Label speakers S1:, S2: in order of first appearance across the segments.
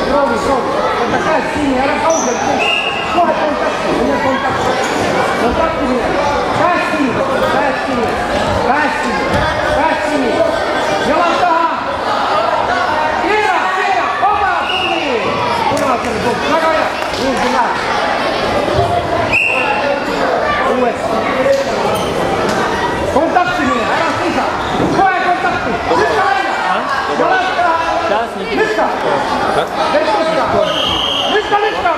S1: trovi. Questa Cassini, era pausa, fuori contatto, non è contatto. Contattimi, Cassini. Yolanda! Tira, opa, tuli! Punaiselle tuolla, Nagaya, niin sinä. Uudestaan. Kontaktimi, älä sisä. Koe kontakti. Nytkä aina. Yolanda! Nytkä! Nytkä, Nagaya!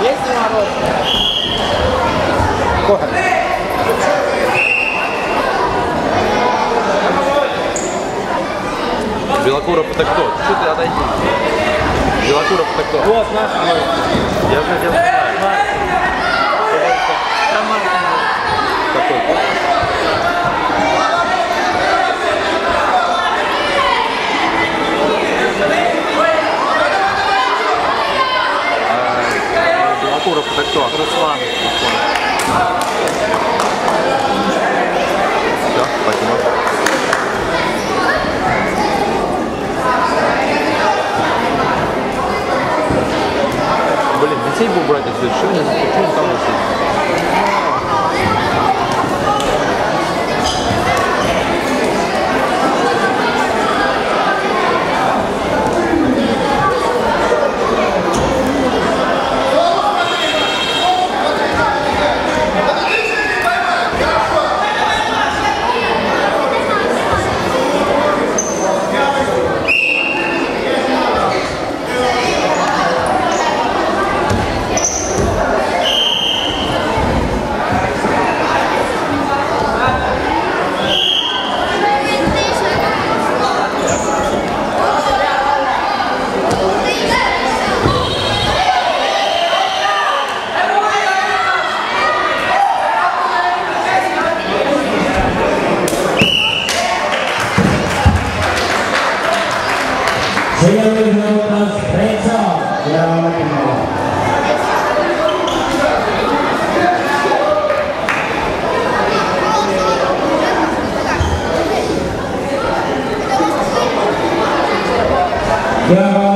S1: Есть народ.
S2: Белокуров это кто? Что ты отойди? Белокуров это кто?
S3: Вот наш мой.
S2: Я уже тебя знаю. Какой? Белокуров это кто?
S3: Руслан.
S2: Все, спасибо. Блин, детей бы убрать отсюда, что они там носить?
S4: Yeah.